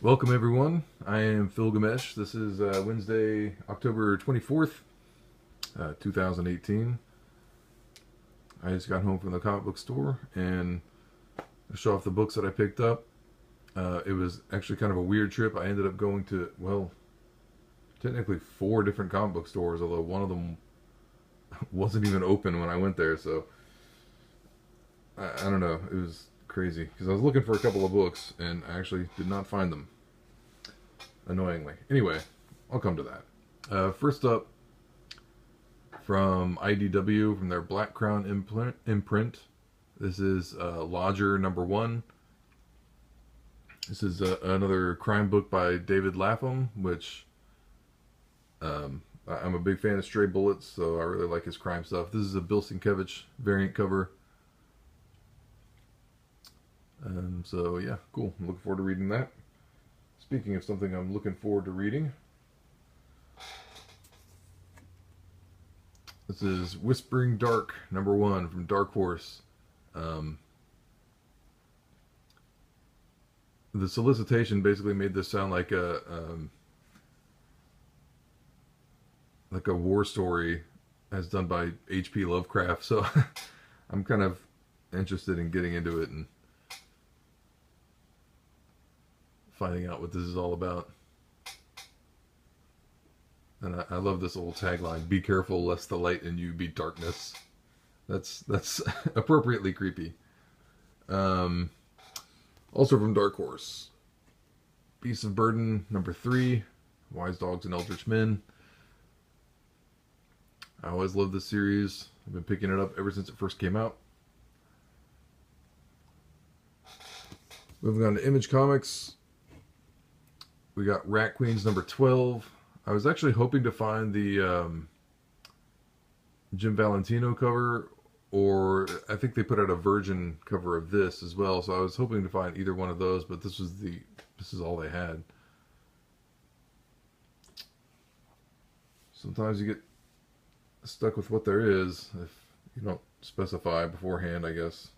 Welcome everyone. I am Phil Gamesh. This is Wednesday, October 24th, 2018. I just got home from the comic book store and to show off the books that I picked up. It was actually kind of a weird trip. I ended up going to, well, technically 4 different comic book stores, although one of them wasn't even open when I went there, so I don't know. It was crazy because I was looking for a couple of books and I actually did not find them, annoyingly. Anyway, I'll come to that. First up, from IDW, from their Black Crown imprint, this is Lodger #1. This is another crime book by David Lapham, which I'm a big fan of Stray Bullets, so I really like his crime stuff. This is a Bill Sienkiewicz variant cover. So yeah, cool. I'm looking forward to reading that. Speaking of something I'm looking forward to reading, this is Whispering Dark #1 from Dark Horse. The solicitation basically made this sound like a war story as done by H.P. Lovecraft, so I'm kind of interested in getting into it and finding out what this is all about. And I love this old tagline: "Be careful lest the light in you be darkness." That's appropriately creepy. Also from Dark Horse, Beasts of Burden #3, Wise Dogs and Eldritch Men. I always loved this series. I've been picking it up ever since it first came out. Moving on to Image Comics, we got Rat Queens #12. I was actually hoping to find the Jim Valentino cover, or I think they put out a Virgin cover of this as well, so I was hoping to find either one of those, but this is all they had. Sometimes you get stuck with what there is if you don't specify beforehand, I guess.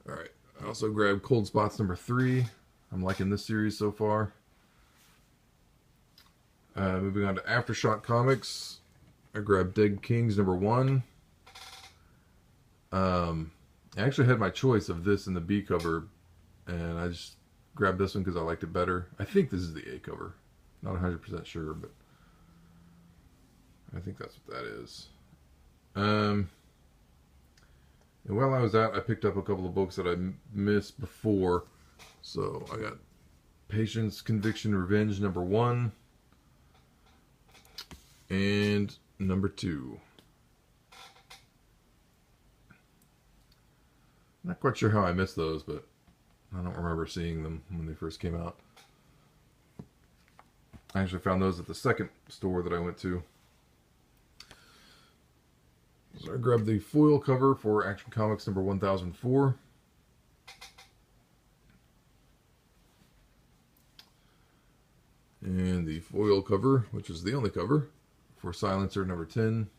Alright, I also grabbed Cold Spots #3. I'm liking this series so far. Moving on to Aftershock Comics, I grabbed Dead Kings #1. I actually had my choice of this and the B cover, and I just grabbed this one because I liked it better. I think this is the A cover. Not 100% sure, but I think that's what that is. And while I was out, I picked up a couple of books that I missed before. So I got Patience, Conviction, Revenge #1 and #2. Not quite sure how I missed those, but I don't remember seeing them when they first came out. I actually found those at the second store that I went to. So I grabbed the foil cover for Action Comics #1004. And the foil cover, which is the only cover, for Silencer #10.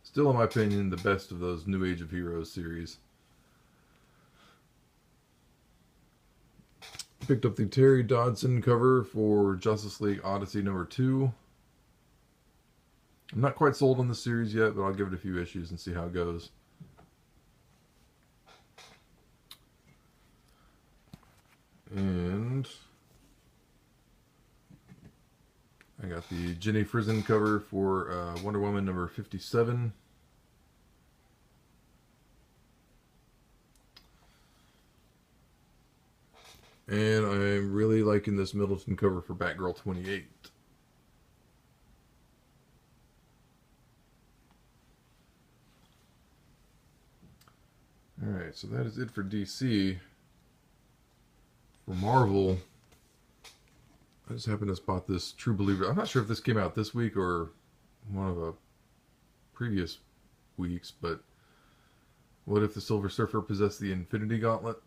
Still, in my opinion, the best of those New Age of Heroes series. Picked up the Terry Dodson cover for Justice League Odyssey #2. I'm not quite sold on the series yet, but I'll give it a few issues and see how it goes. And I got the Jenny Frison cover for Wonder Woman #57. And I'm really liking this Middleton cover for Batgirl 28. Alright, so that is it for DC. For Marvel, I just happened to spot this True Believer. I'm not sure if this came out this week or one of the previous weeks, but what if the Silver Surfer possessed the Infinity Gauntlet?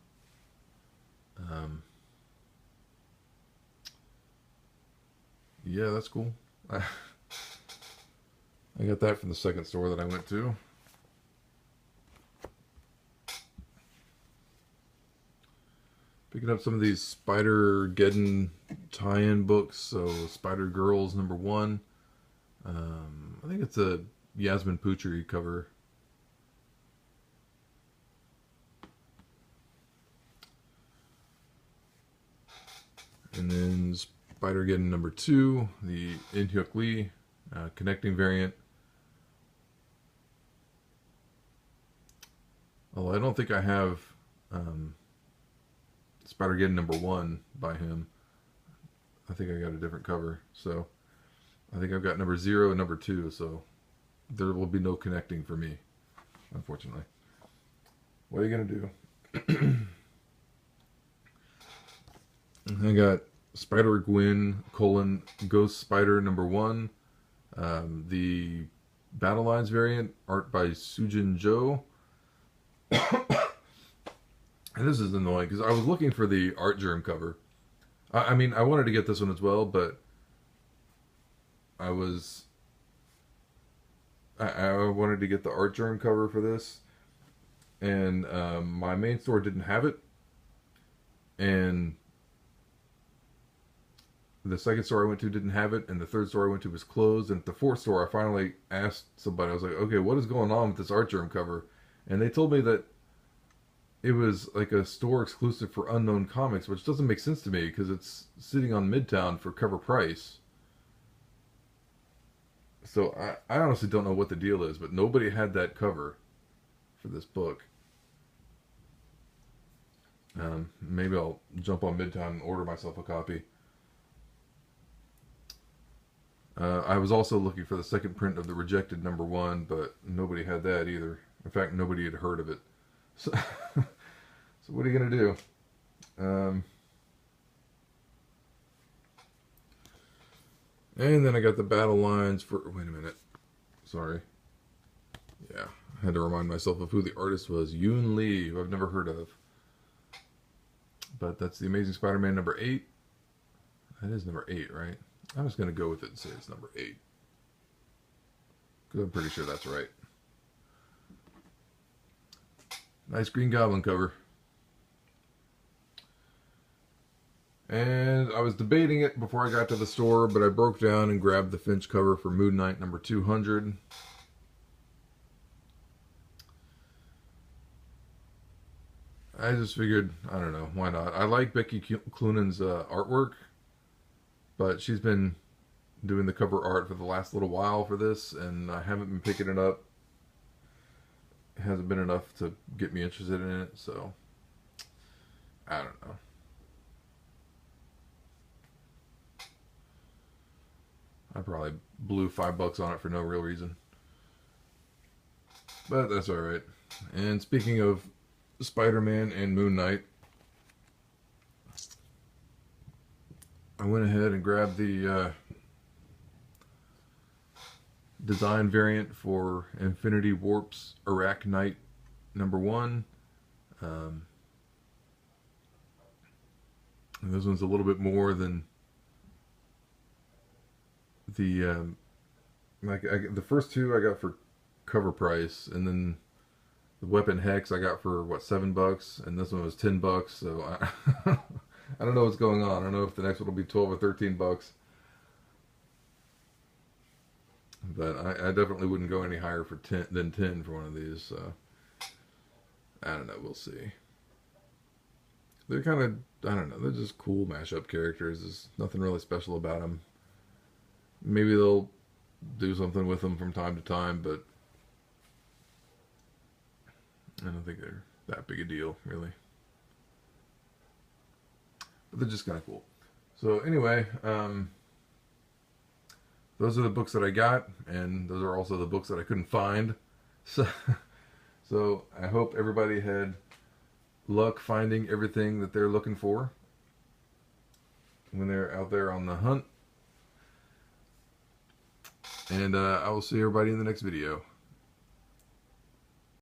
Yeah, that's cool. I I got that from the second store that I went to. Picking up some of these spider-geddon tie-in books. So Spider-Girls #1. I think it's a Yasmin Putri cover. And then Spider-Geddon #2, the In-Hyuk Lee connecting variant. Although I don't think I have Spider-Geddon #1 by him. I think I got a different cover. So I think I've got #0 and #2. So there will be no connecting for me, unfortunately. What are you going to do? I got Spider-Gwen : Ghost Spider #1. The Battle Lines variant, art by Sujin Jo. And this is annoying because I was looking for the Art Germ cover. I mean, I wanted to get this one as well, but I wanted to get the Art Germ cover for this, and my main store didn't have it, and the second store I went to didn't have it, and the third store I went to was closed, and at the fourth store I finally asked somebody, I was like, okay, what is going on with this Art Germ cover? And they told me that it was like a store exclusive for Unknown Comics, which doesn't make sense to me because it's sitting on Midtown for cover price. So I honestly don't know what the deal is, but nobody had that cover for this book. Maybe I'll jump on Midtown and order myself a copy. I was also looking for the second print of the Rejected #1, but nobody had that either. In fact, nobody had heard of it. So, so what are you going to do? And then I got the Battle Lines for... Wait a minute. Sorry. Yeah, I had to remind myself of who the artist was. Yoon Lee, who I've never heard of. But that's the Amazing Spider-Man #8. That is #8, right? I'm just going to go with it and say it's #8. Because I'm pretty sure that's right. Nice Green Goblin cover. And I was debating it before I got to the store, but I broke down and grabbed the Finch cover for Moon Knight #200. I just figured, I don't know, why not? I like Becky Cloonan's artwork, but she's been doing the cover art for the last little while for this, and I haven't been picking it up. It hasn't been enough to get me interested in it, so I don't know. I probably blew $5 on it for no real reason. But that's alright. And speaking of Spider-Man and Moon Knight, I went ahead and grabbed the design variant for Infinity Warp's Iraq Knight #1. And this one's a little bit more than the the first two I got for cover price, and then the Weapon Hex I got for what, $7, and this one was $10. So I don't know what's going on. I don't know if the next one will be $12 or $13. But I definitely wouldn't go any higher for 10 than 10 for one of these. So I don't know. We'll see. They're kind of, I don't know. They're just cool mashup characters. There's nothing really special about them. Maybe they'll do something with them from time to time, but I don't think they're that big a deal, really. But they're just kind of cool. So anyway, those are the books that I got, and those are also the books that I couldn't find. So I hope everybody had luck finding everything that they're looking for when they're out there on the hunt. And I will see everybody in the next video.